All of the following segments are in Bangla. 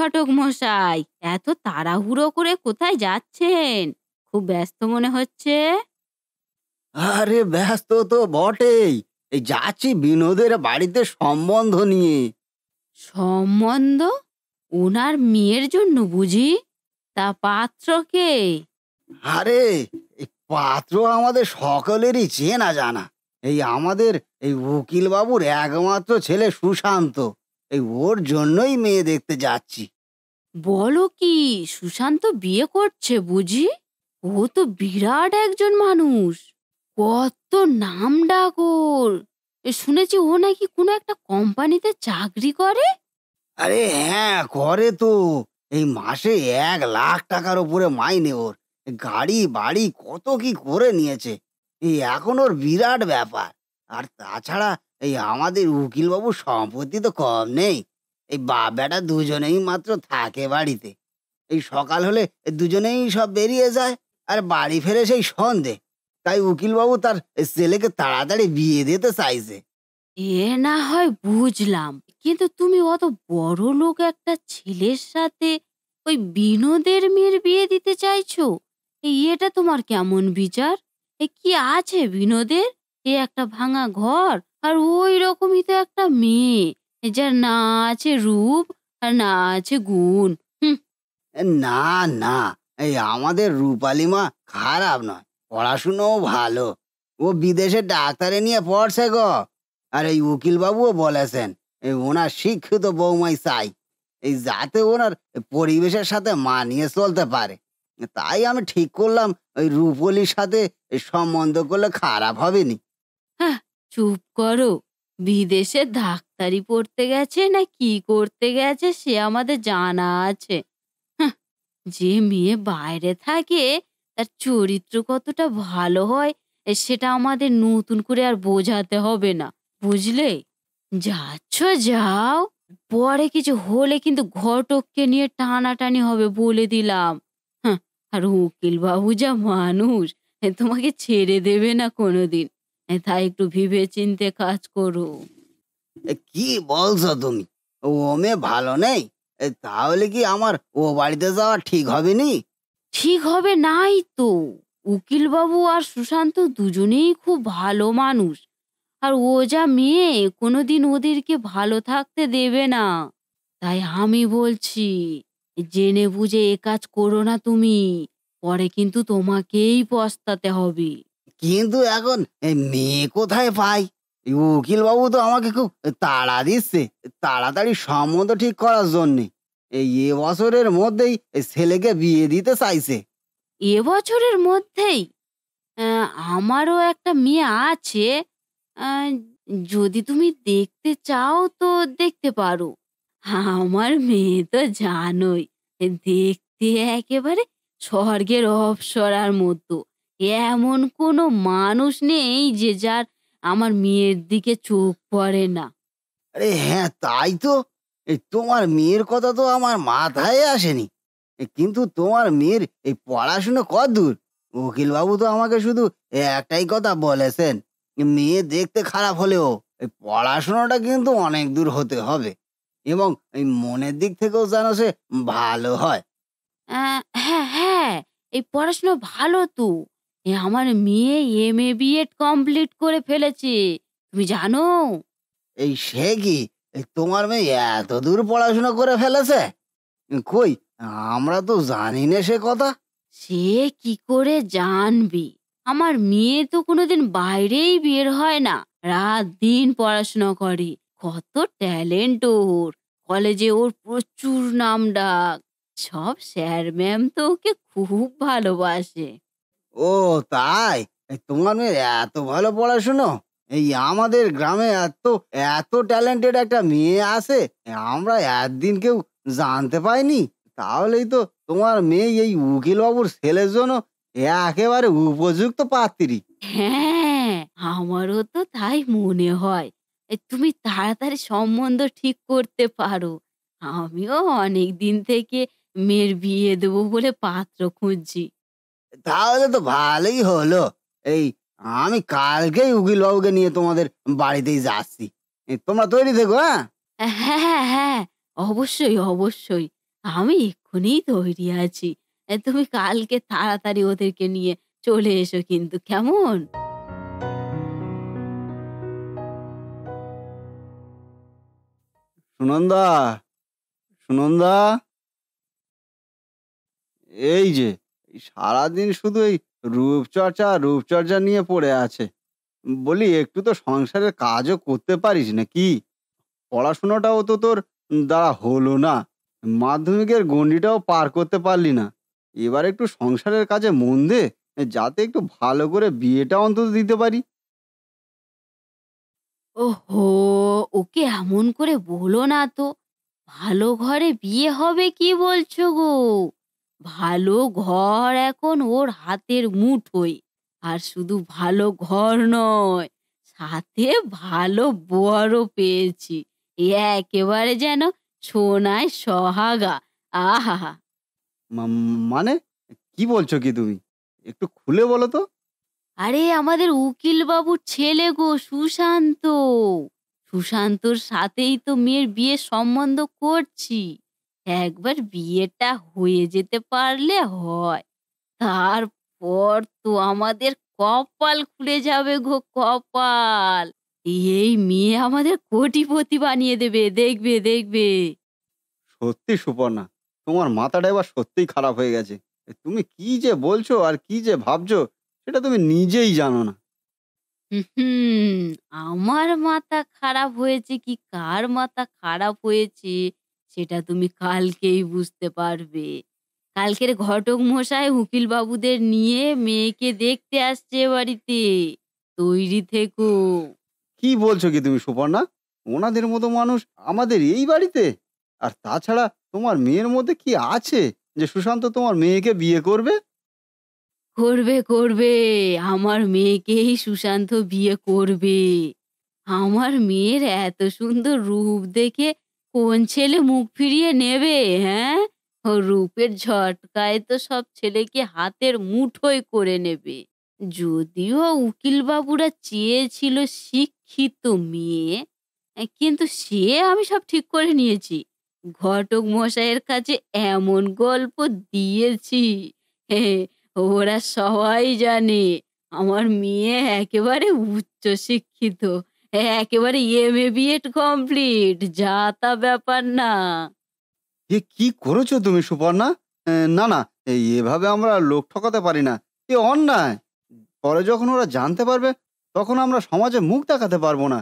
ঘটক মশাই, এত তাড়াহুড়ো করে কোথায় যাচ্ছেন? খুব ব্যস্ত মনে হচ্ছে। আরে ব্যস্ত তো বটেই। এই যাচ্ছি বিনোদের বাড়িতে সম্বন্ধ নিয়ে। সম্বন্ধ? ওনার মেয়ের জন্য বুঝি? তা পাত্র কে? আরে এই পাত্র আমাদের সকলেরই চেনা জানা। এই আমাদের এই উকিল বাবুর একমাত্র ছেলে সুশান্ত। এই ওর জন্যই মেয়ে দেখতে যাচ্ছি। বলো কি, সুশান্ত বিয়ে করছে বুঝি? ও তো বিরাট একজন মানুষ, কত নাম ডাক ওর। শুনেছি ও নাকি কোনো একটা কোম্পানিতে চাকরি করে। আরে হ্যাঁ, করে তো। এই মাসে 1 লাখ টাকার উপরে মাইনে ওর। গাড়ি বাড়ি কত কি করে নিয়েছে। এই এখন ওর বিরাট ব্যাপার। আর তাছাড়া এই আমাদের উকিলবাবুর সম্পত্তি তো কম নেই। এই বাপ বেটা দুজনেই মাত্র থাকে বাড়িতে। এই সকাল হলে দুজনেই সব বেরিয়ে যায়, আর বাড়ি ফেরে সেই সন্ধে। তাই উকিলবাবু তার ছেলেকে তাড়াতাড়ি বিয়ে দিতে চাইছে। এ না হয় বুঝলাম, কিন্তু তুমি অত বড় লোক একটা ছেলের সাথে ওই বিনোদের মেয়ের বিয়ে দিতে চাইছো? এটা তোমার কেমন বিচার? কি আছে বিনোদের? একটা ভাঙা ঘর, আর ওই রকমই তো একটা মেয়ে, যার না আছে রূপ আর না আছে গুণ। হুম। না, না, এই আমাদের রূপালী মা খারাপ নয়, পড়াশুনোও ভালো। ও বিদেশে ডাক্তারি নিয়ে পড়ছে গো। আর এই উকিলবাবুও বলেছেন ওনার শিক্ষিত বৌমাই চাই, এই যাতে ওনার পরিবেশের সাথে মানিয়ে চলতে পারে। তাই আমি ঠিক করলাম ওই রূপলির সাথে সম্বন্ধ করলে খারাপ হবে নি। হ্যাঁ, চুপ করো। বিদেশে ডাক্তারি পড়তে গেছে না কি করতে গেছে সে আমাদের জানা আছে। হাহ, যে মেয়ে বাইরে থাকে তার চরিত্র কতটা ভালো হয় সেটা আমাদের নতুন করে আর বোঝাতে হবে না, বুঝলে? যাচ্ছ যাও, পরে কিছু হলে কিন্তু ঘটককে নিয়ে টানাটানি হবে বলে দিলাম। হাহ, আর উকিল বাবু যা মানুষ, তোমাকে ছেড়ে দেবে না কোনোদিন। তাই একটু ভেবে চিন্তে কাজ করো। কি বলছো তুমি? ও মেয়ে ভালো নেই? তাহলে কি আমার ও বাড়িতে যাওয়া ঠিক হবে নি? ঠিক হবে নাই তো। উকিল বাবু আর সুশান্ত দুজনেই খুব ভালো মানুষ, আর ও যা মেয়ে কোনোদিন ওদেরকে ভালো থাকতে দেবে না। তাই আমি বলছি, জেনে বুঝে এ কাজ করো না তুমি, পরে কিন্তু তোমাকেই পস্তাতে হবে। কিন্তু এখন এই মেয়ে কোথায় পাই? এই উকিল বাবু তো আমাকে খুব তাড়া দিচ্ছে, তাড়াতাড়ি সম্বন্ধ ঠিক করার জন্যে। এ বছরের মধ্যেই এই ছেলেকে বিয়ে দিতে চাইছে। এবছরের মধ্যেই? আমারও একটা মেয়ে আছে। আ যদি তুমি দেখতে চাও তো দেখতে পারো। আমার মেয়ে তো জানোই, দেখতে একেবারে স্বর্গের অপ্সরার মতো। এমন কোনো মানুষ নেই যে যার আমার মেয়ের দিকে চোখ পড়ে না। আরে হ্যাঁ, তাই তো। এই তোমার মেয়ের কথা তো আমার মাথায় আসেনি। কিন্তু তোমার মেয়ের এই পড়াশুনো কতদূর? উকিল বাবু তো আমাকে শুধু একটাই কথা বলেছেন, মেয়ে দেখতে খারাপ হলেও এই পড়াশোনাটা কিন্তু অনেক দূর হতে হবে, এবং এই মনের দিক থেকেও যেন সে ভালো হয়। আ হ্যাঁ, হ্যাঁ, এই পড়াশোনা ভালো তো। আমার মেয়ে এমএ বিএড কমপ্লিট করে ফেলেছে। তুমি জানো? সে কি? তোমার মেয়ে এত দূর পড়াশোনা করে ফেলেছে? কই, আমরা তো জানি না সে কথা। সে কি করে জানবি? আমার মেয়ে তো কোনোদিন বাইরেই বের হয় না। রাত দিন পড়াশোনা করে। কত ট্যালেন্ট ওর। কলেজে ওর প্রচুর নামডাক। সব স্যার ম্যাম তো ওকে খুব ভালোবাসে। ও তাই? তোমার মেয়ের এত ভালো পড়াশুনো? এই আমাদের গ্রামে এত এত ট্যালেন্টেড একটা মেয়ে আছে, আমরা একদিন কেউ জানতে পাইনি। তাহলেই তো তোমার মেয়ে এই উকিল বাবুর ছেলের জন্য একেবারে উপযুক্ত পাত্রী। হ্যাঁ, আমারও তো তাই মনে হয়। তুমি তাড়াতাড়ি সম্বন্ধ ঠিক করতে পারো। আমিও অনেকদিন থেকে মেয়ের বিয়ে দেবো বলে পাত্র খুঁজছি। তাহলে তো ভালোই হলো। এই আমি কালকেই উকিল বাবুকে নিয়ে তোমাদের বাড়িতেই যাচ্ছি। তোমরা তৈরি থেকো, হ্যাঁ? হ্যাঁ, হ্যাঁ, হ্যাঁ, অবশ্যই, অবশ্যই। আমি এক্ষুনি তৈরি আছি। তুমি কালকে তাড়াতাড়ি ওদেরকে নিয়ে চলে এসো কিন্তু, কেমন? সুনন্দা, সুনন্দা, এই যে এই সারাদিন শুধু এই রূপচর্চা নিয়ে পড়ে আছে। বলি একটু তো সংসারের কাজও করতে পারিস নাকি? পড়াশোনাটাও তো তোর দ্বারা হলো না। মাধ্যমিকের গণ্ডিটাও পার করতে পারলি না। এবার একটু সংসারের কাজে মন দে, যাতে একটু ভালো করে বিয়েটা অন্তত দিতে পারি। ওহো! ওকে এমন করে বলো না তো। ভালো ঘরে বিয়ে হবে কি বলছো গো? ভালো ঘর এখন ওর হাতের মুঠোয়। আর শুধু ভালো ঘর নয়, সাথে ভালো বরও পেয়েছি। এ একেবারে যেন সোনায় সোহাগা। আহাহা! মানে কি বলছো কি তুমি? একটু খুলে বলো তো। আরে আমাদের উকিল বাবুর ছেলে গো, সুশান্ত। সুশান্তর সাথেই তো মেয়ের বিয়ের সম্বন্ধ করছি। একবার বিয়েটা হয়ে যেতে পারলে হয়। তারপর তো আমাদের কপাল খুলে যাবে গো, কপাল। এই মেয়ে আমাদের কোটিপতি বানিয়ে দেবে, দেখবে দেখবে। সত্যি সুপর্ণা, তোমার মাথাটা এবার সত্যিই খারাপ হয়ে গেছে। তুমি কি যে বলছো আর কি যে ভাবছো সেটা তুমি নিজেই জানো না। হুম, আমার মাথা খারাপ হয়েছে কি কার মাথা খারাপ হয়েছে সেটা তুমি কালকেই বুঝতে পারবে। কালকের ঘটক মশাই উকিল বাবুদের নিয়ে মেয়েকে দেখতে আসছে এ বাড়িতে। তৈরি থেকো। কি বলছো কি তুমি সুপর্ণা? ওনাদের মতো মানুষ আমাদের এই বাড়িতে? আর তাছাড়া তোমার মেয়ের মধ্যে কি আছে যে সুশান্ত তোমার মেয়েকে বিয়ে করবে? করবে করবে, আমার মেয়েকেই সুশান্ত বিয়ে করবে। আমার মেয়ের এত সুন্দর রূপ দেখে কোন ছেলে মুখ ফিরিয়ে নেবে, হ্যাঁ? ও রূপের ঝটকায় তো সব ছেলেকে হাতের মুঠোয় করে নেবে। যদিও উকিল বাবুরা চেয়েছিল শিক্ষিত মেয়ে, কিন্তু সে আমি সব ঠিক করে নিয়েছি। ঘটক মশাইয়ের কাছে এমন গল্প দিয়েছি, হে, ওরা সবাই জানে আমার মেয়ে একেবারে উচ্চ শিক্ষিত। একেবারে এমএ বিএড কমপ্লিট, যা তা ব্যাপার না। এ কি করেছো তুমি সুপর্ণা? না, না, এভাবে আমরা লোক ঠকাতে পারি না। এ অন্যায়। পরে যখন ওরা জানতে পারবে তখন আমরা সমাজে মুখ দেখাতে পারবো না।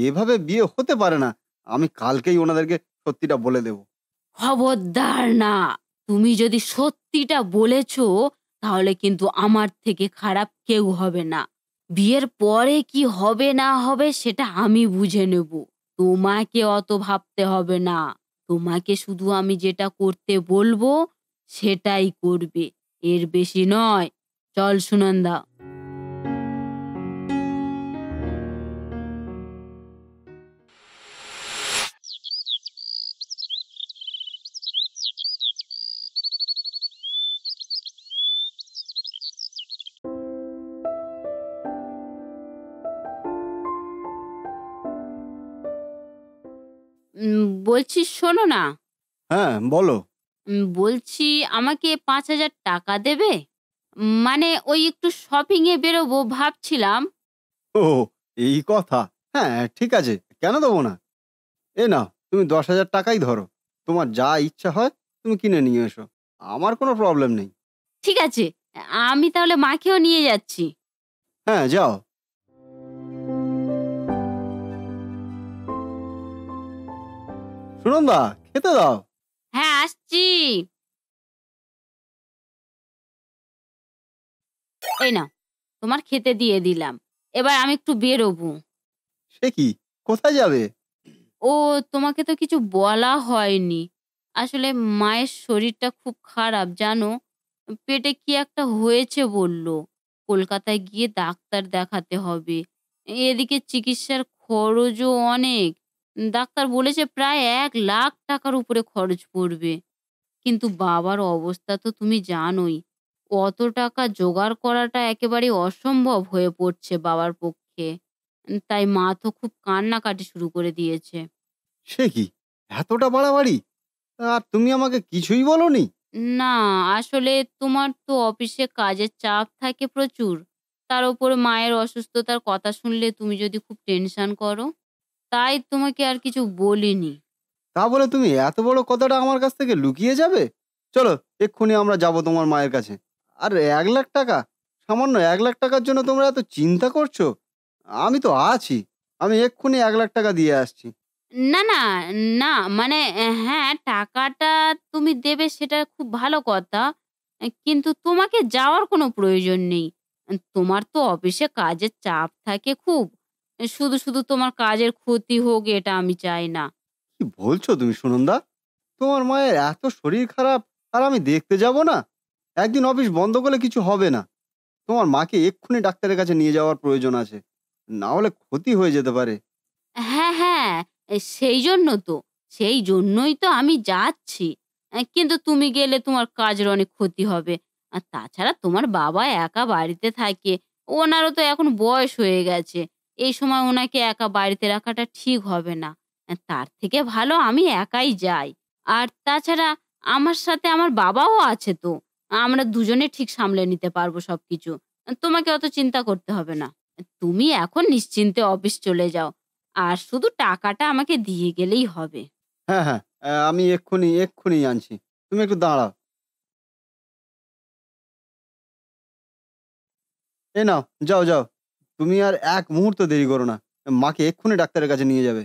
এভাবে বিয়ে হতে পারে না। আমি কালকেই ওনাদেরকে সত্যিটা বলে দেব। খবরদার না। তুমি যদি সত্যিটা বলেছো তাহলে কিন্তু আমার থেকে খারাপ কেউ হবে না। বিয়ের পরে কি হবে না হবে সেটা আমি বুঝে নেব। তোমাকে অত ভাবতে হবে না। তোমাকে শুধু আমি যেটা করতে বলবো সেটাই করবে। এর বেশি নয়। চল সুনন্দা। বলছি শোনো না। হ্যাঁ, বলো। বলছি আমাকে ৫,০০০ টাকা দেবে? মানে ওই একটু শপিং এ বেরোবো ভাবছিলাম। ও, এই কথা। হ্যাঁ, ঠিক আছে। কেন দেবো না? এ নাও, তুমি ১০,০০০ টাকাই ধরো। তোমার যা ইচ্ছা হয় তুমি কিনে নিয়ে এসো। আমার কোনো প্রবলেম নেই। ঠিক আছে, আমি তাহলে মাকেও নিয়ে যাচ্ছি। হ্যাঁ, যাও। সুনন্দা, খেতে দাও। হ্যাঁ, আসছি। এই নাও, তোমার খেতে দিয়ে দিলাম। এবার আমি একটু বেরোবো। সে কি? কোথায় যাবে? ও, তোমাকে তো কিছু বলা হয়নি। আসলে মায়ের শরীরটা খুব খারাপ জানো। পেটে কি একটা হয়েছে বলল। কলকাতায় গিয়ে ডাক্তার দেখাতে হবে। এদিকে চিকিৎসার খরচও অনেক। ডাক্তার বলেছে প্রায় ১,০০,০০০ টাকার উপরে খরচ পড়বে। কিন্তু বাবার অবস্থা তো তুমি জানোই। অত টাকা জোগাড় করাটা একেবারে অসম্ভব হয়ে পড়ছে বাবার পক্ষে। তাই মা তো খুব কান্নাকাটি শুরু করে দিয়েছে। সে কি? এতটা বাড়াবাড়ি? আর তুমি আমাকে কিছুই বলনি? না, আসলে তোমার তো অফিসে কাজের চাপ থাকে প্রচুর। তার উপরে মায়ের অসুস্থতার কথা শুনলে তুমি যদি খুব টেনশন করো, তাই তোমাকে আর কিছু বলিনি। তা বলে তুমি এত বড় কথাটা আমার কাছ থেকে লুকিয়ে যাবে? চলো, এক্ষুনি আমরা যাব তোমার মায়ের কাছে। আর 1,00,000 টাকা? সামান্য 1,00,000 টাকার জন্য তোমরা এত চিন্তা করছো? আমি তো আছি। আমি এক্ষুনি 1,00,000 টাকা দিয়ে আসছি। না, না, না মানে হ্যাঁ, টাকাটা তুমি দেবে সেটা খুব ভালো কথা। কিন্তু তোমাকে যাওয়ার কোনো প্রয়োজন নেই। তোমার তো অফিসে কাজের চাপ থাকে খুব। শুধু তোমার কাজের ক্ষতি হোক এটা আমি চাই না। কি বলছো তুমি সুনন্দা? তোমার মায়ের এত শরীর খারাপ আর আমি দেখতে যাব না? একদিন অফিস বন্ধ করলে কিছু হবে না। তোমার মাকে এক্ষুনি ডাক্তারের কাছে নিয়ে যাওয়ার প্রয়োজন আছে। না হলে ক্ষতি হয়ে যেতে পারে। হ্যাঁ, হ্যাঁ, সেই জন্যই তো আমি যাচ্ছি। কিন্তু তুমি গেলে তোমার কাজের অনেক ক্ষতি হবে। আর তাছাড়া তোমার বাবা একা বাড়িতে থাকে। ওনারও তো এখন বয়স হয়ে গেছে। এই সময় ওনাকে একা বাড়িতে রাখাটা ঠিক হবে না। তার থেকে ভালো আমি একাই যাই। আর তাছাড়া আমার সাথে আমার বাবাও আছে তো। আমরা দুজনে ঠিক সামলে নিতে পারবো সবকিছু। তোমাকে অত চিন্তা করতে হবে না। তুমি এখন নিশ্চিন্তে অফিস চলে যাও। আর শুধু টাকাটা আমাকে দিয়ে গেলেই হবে। হ্যাঁ, হ্যাঁ, আমি এক্ষুনি আনছি। তুমি একটু দাঁড়াও। এই নাও, যাও, যাও। তুমি আর এক মুহূর্ত দেরি করো না। মাকে এক্ষুনি ডাক্তারের কাছে নিয়ে যাবে।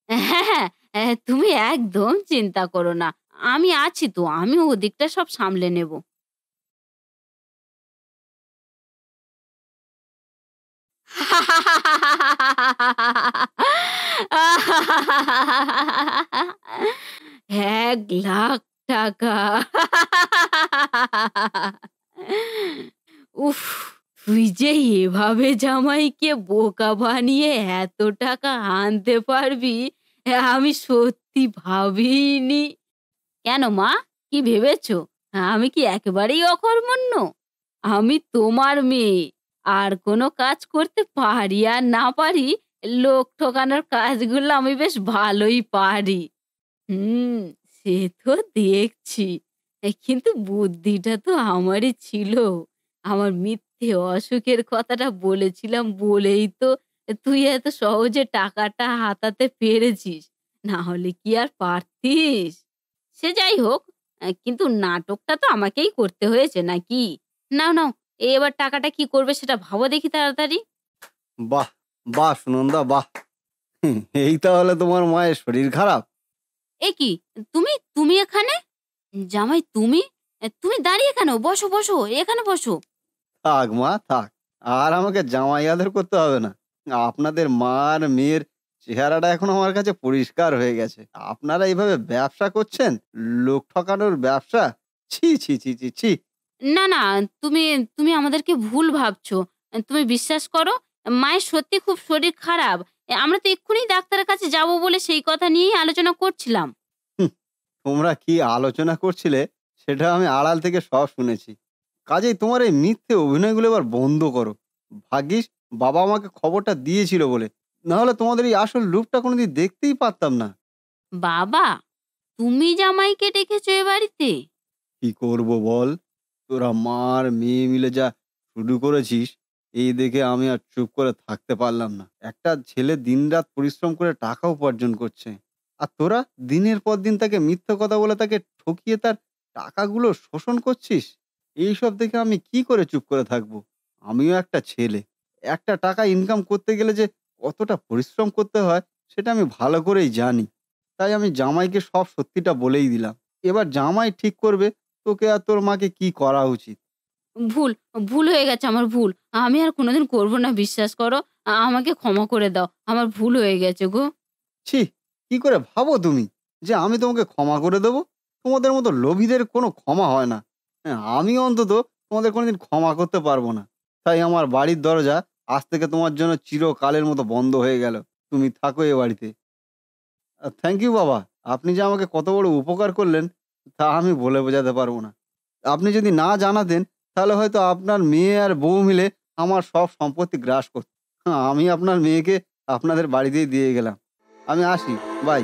হ্যাঁ, হ্যাঁ, তুমি একদম চিন্তা করো না। আমি আছি তো। আমি ওদিকটা সব সামলে নেব। ৳১,০০,০০০। উফ! তুই যে এভাবে জামাইকে বোকা বানিয়ে এত টাকা আনতে পারবি, আমি সত্যি ভাবিনি। কেন মা? কি ভেবেছ? আমি কি একেবারেই অকর্মণ্য? আমি তোমার মেয়ে। আর কোনো কাজ করতে পারি আর না পারি, লোক ঠকানোর কাজগুলো আমি বেশ ভালোই পারি। হুম, সে তো দেখছি। কিন্তু বুদ্ধিটা তো আমারই ছিল। আমার মিথ্যে অসুখের কথাটা বলেছিলাম বলেই তো তুই এত সহজে টাকাটা হাতাতে পেরেছিস। না হলে কি আর পারতিস? সে যাই হোক, কিন্তু নাটকটা তো আমাকেই করতে হয়েছে নাকি? নাও, নাও, এবার টাকাটা কি করবে সেটা ভাবো দেখি তাড়াতাড়ি। বাহ! বাহ! সুনন্দা, বাহ! এই তাহলে তোমার মায়ের শরীর খারাপ? এ কি? তুমি এখানে? জামাই তুমি? তুমি দাঁড়িয়ে কেন? বসো, বসো, এখানে বসো। থাক মা, থাক। আর আমাকে জামাই আদর করতে হবে না। আপনাদের মা আর মেয়ের চেহারাটা এখন আমার কাছে পরিষ্কার হয়ে গেছে। আপনারা এভাবে ব্যবসা করছেন? লোক ঠকানোর ব্যবসা? ছি, ছি, ছি, ছি, ছি! না, না, তুমি তুমি আমাদেরকে ভুল ভাবছো। তুমি বিশ্বাস করো, মায়ের সত্যি খুব শরীর খারাপ। আমরা তো এক্ষুনি ডাক্তারের কাছে যাবো বলে সেই কথা নিয়েই আলোচনা করছিলাম। হুম, তোমরা কি আলোচনা করছিলে সেটা আমি আড়াল থেকে সব শুনেছি। কাজেই তোমার এই মিথ্যে অভিনয়গুলো এবার বন্ধ করো। ভাগ্যিস বাবা আমাকে খবরটা দিয়েছিল বলে। নাহলে তোমাদের এই আসল রূপটা কোনোদিন দেখতেই পারতাম না। বাবা! তুমি জামাইকে ডেকেছো এ বাড়িতে? কি করব বল? তোরা মা আর মেয়ে মিলে যা শুরু করেছিস, এই দেখে আমি আর চুপ করে থাকতে পারলাম না। একটা ছেলে দিনরাত পরিশ্রম করে টাকা উপার্জন করছে। আর তোরা দিনের পর দিন তাকে মিথ্যে কথা বলে তাকে ঠকিয়ে তার টাকাগুলো শোষণ করছিস। এইসব দেখে আমি কি করে চুপ করে থাকবো? আমিও একটা ছেলে। একটা টাকা ইনকাম করতে গেলে যে কতটা পরিশ্রম করতে হয় সেটা আমি ভালো করেই জানি। তাই আমি জামাইকে সব সত্যিটা বলেই দিলাম। এবার জামাই ঠিক করবে তোকে আর তোর মাকে কি করা উচিত। ভুল, ভুল হয়ে গেছে আমার ভুল। আমি আর কোনোদিন করব না বিশ্বাস করো। আমাকে ক্ষমা করে দাও। আমার ভুল হয়ে গেছে গো। ছি! কি করে ভাবো তুমি যে আমি তোমাকে ক্ষমা করে দেবো? তোমাদের মতো লোভীদের কোনো ক্ষমা হয় না। হ্যাঁ, আমি অন্তত তোমাদের কোনোদিন ক্ষমা করতে পারবো না। তাই আমার বাড়ির দরজা আজ থেকে তোমার জন্য চিরকালের মতো বন্ধ হয়ে গেল। তুমি থাকো এ বাড়িতে। থ্যাংক ইউ বাবা। আপনি যে আমাকে কত বড় উপকার করলেন তা আমি বলে বোঝাতে পারবো না। আপনি যদি না জানাতেন তাহলে হয়তো আপনার মেয়ে আর বউ মিলে আমার সব সম্পত্তি গ্রাস করত। আমি আপনার মেয়েকে আপনাদের বাড়িতেই দিয়ে গেলাম। আমি আসি। বাই।